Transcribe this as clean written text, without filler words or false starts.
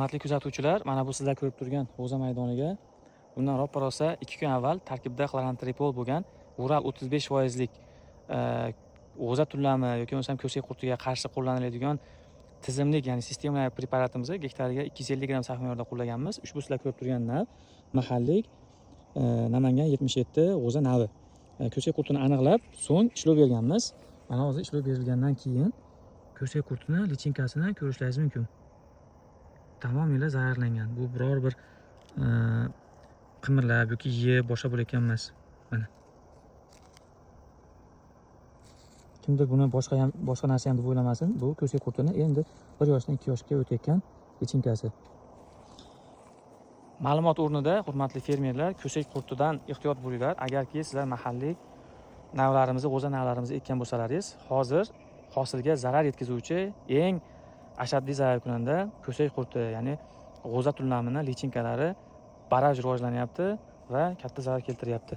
Hurmatli kuzatuvchilar, mana bu sizlar ko'rib turgan g'o'za maydoniga bundan ro'para 2 kun avval tarkibida xlorantripol bo'lgan Ural 35%lik g'o'za turlami yoki bo'lmasam ko'sak qurtiga qarshi qo'llaniladigan tizimlik, ya'ni sistemaviy preparatimizni gektariga 250 gram sarf miqdorida qo'llaganmiz. Ushbu sizlar ko'rib turgan nav mahalliy Namangan 77 g'o'za navi. Ko'sak qurtini aniqlab, so'ng ishlov berganmiz. Mana hozir ishlov berilgandan keyin ko'sak qurtini lichinkasini ko'rishlaringiz mumkin. Tamomila zararlangan. Bu biror bir qimirlab yoki yeb boshqa bo'layotgan emas. Mana. Kimdir buni boshqa narsa ham deb o'ylamasin. Bu ko'sak qurtini endi 1 yoshdan 2 yoshga o'tayotgan lichinkasi. Ma'lumot o'rnida, hurmatli fermerlar, ko'sak qurtidan ehtiyot bo'linglar. Agarki sizlar mahalliy navlarimizni, g'o'za navlarimizni ekkan bo'lsalaringiz, hozir hosilga zarar yetkazuvchi eng ashaddiy zararkunanda ko'sak qurti, ya'ni g'o'za turlamining lichinkalari baraj rivojlanyapti va katta zarar keltiryapti.